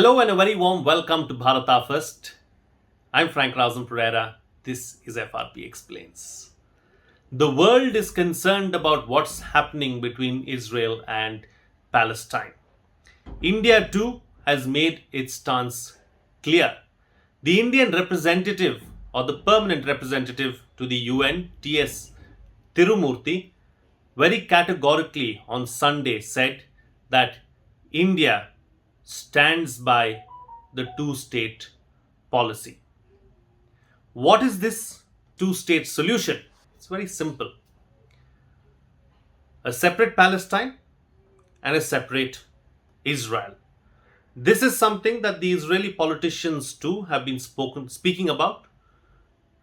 Hello and a very warm welcome to Bharata First. I'm Pereira. This is FRP Explains. The world is concerned about what's happening between Israel and Palestine. India too has made its stance clear. The Indian representative or the permanent representative to the UN, T.S. Tirumurthy, very categorically on Sunday said that India stands by the two-state policy. What is this two-state solution? It's very simple. A separate Palestine and a separate Israel. This is something that the Israeli politicians too have been speaking about.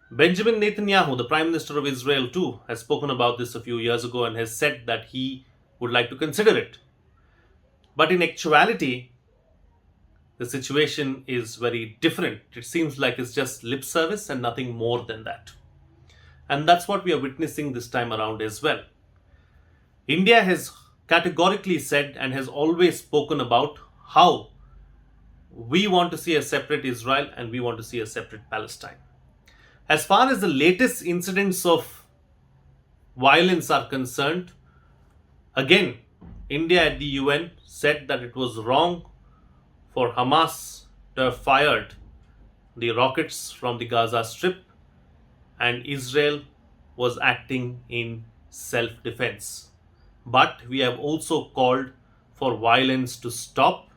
Benjamin Netanyahu, the Prime Minister of Israel too, has spoken about this a few years ago and has said that he would like to consider it. But in actuality, the situation is very different. It seems like it's just lip service and nothing more than that. And that's what we are witnessing this time around as well. India has categorically said and has always spoken about how we want to see a separate Israel and we want to see a separate Palestine. As far as the latest incidents of violence are concerned, again, India at the UN said that it was wrong for Hamas to have fired the rockets from the Gaza Strip and Israel was acting in self-defense. But we have also called for violence to stop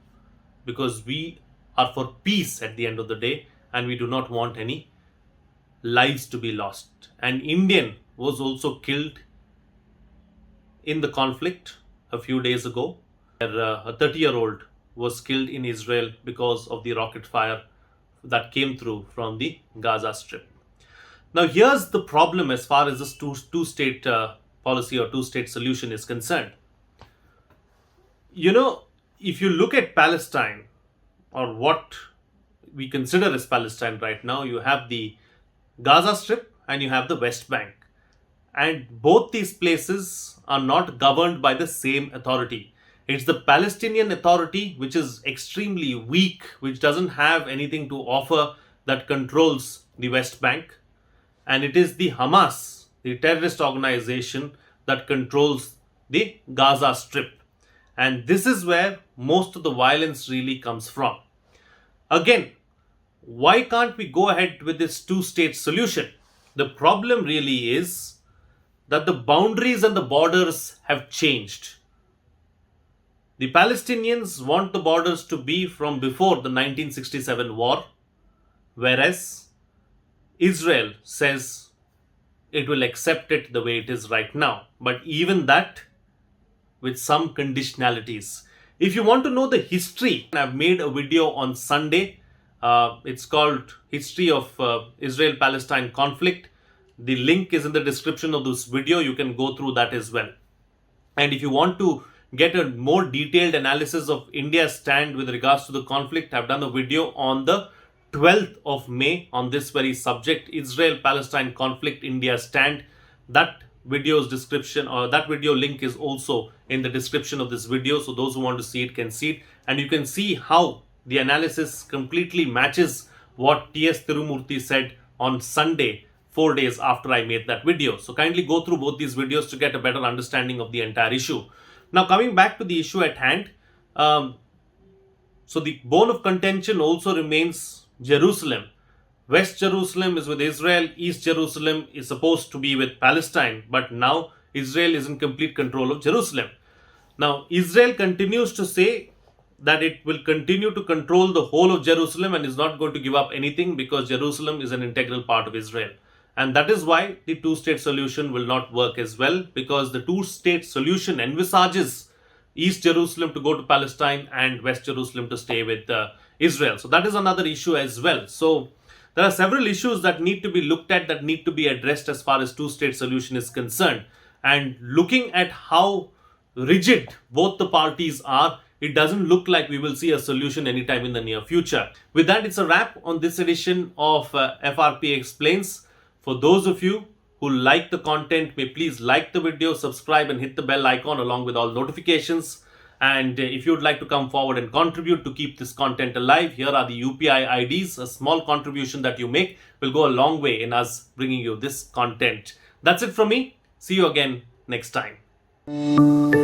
because we are for peace at the end of the day and we do not want any lives to be lost. An Indian was also killed in the conflict a few days ago. A 30-year-old was killed in Israel because of the rocket fire that came through from the Gaza Strip. Now here's the problem as far as this two-state policy or two-state solution is concerned. If you look at Palestine or what we consider as Palestine right now, you have the Gaza Strip and you have the West Bank. And both these places are not governed by the same authority. It's the Palestinian Authority, which is extremely weak, which doesn't have anything to offer, that controls the West Bank. And it is the Hamas, the terrorist organization, that controls the Gaza Strip. And this is where most of the violence really comes from. Again, why can't we go ahead with this two-state solution? The problem really is that the boundaries and the borders have changed. The Palestinians want the borders to be from before the 1967 war, whereas Israel says it will accept it the way it is right now. But even that with some conditionalities. If you want to know the history, I've made a video on Sunday. It's called History of Israel-Palestine Conflict. The link is in the description of this video. You can go through that as well. And if you want to get a more detailed analysis of India's stand with regards to the conflict, I've done a video on the 12th of May on this very subject, Israel-Palestine conflict, India's stand. That video's description or that video link is also in the description of this video. So those who want to see it can see it. And you can see how the analysis completely matches what T.S. Tirumurthy said on Sunday, 4 days after I made that video. So kindly go through both these videos to get a better understanding of the entire issue. Now coming back to the issue at hand, so the bone of contention also remains Jerusalem. West Jerusalem is with Israel, East Jerusalem is supposed to be with Palestine, but now Israel is in complete control of Jerusalem. Now Israel continues to say that it will continue to control the whole of Jerusalem and is not going to give up anything because Jerusalem is an integral part of Israel. And that is why the two-state solution will not work as well, because the two-state solution envisages East Jerusalem to go to Palestine and West Jerusalem to stay with Israel. So that is another issue as well. So there are several issues that need to be looked at, that need to be addressed as far as two-state solution is concerned. And looking at how rigid both the parties are, it doesn't look like we will see a solution anytime in the near future. With that, it's a wrap on this edition of FRP Explains. For those of you who like the content, may please like the video, subscribe and hit the bell icon along with all notifications. And if you'd like to come forward and contribute to keep this content alive, here are the UPI IDs. A small contribution that you make will go a long way in us bringing you this content. That's it from me. See you again next time.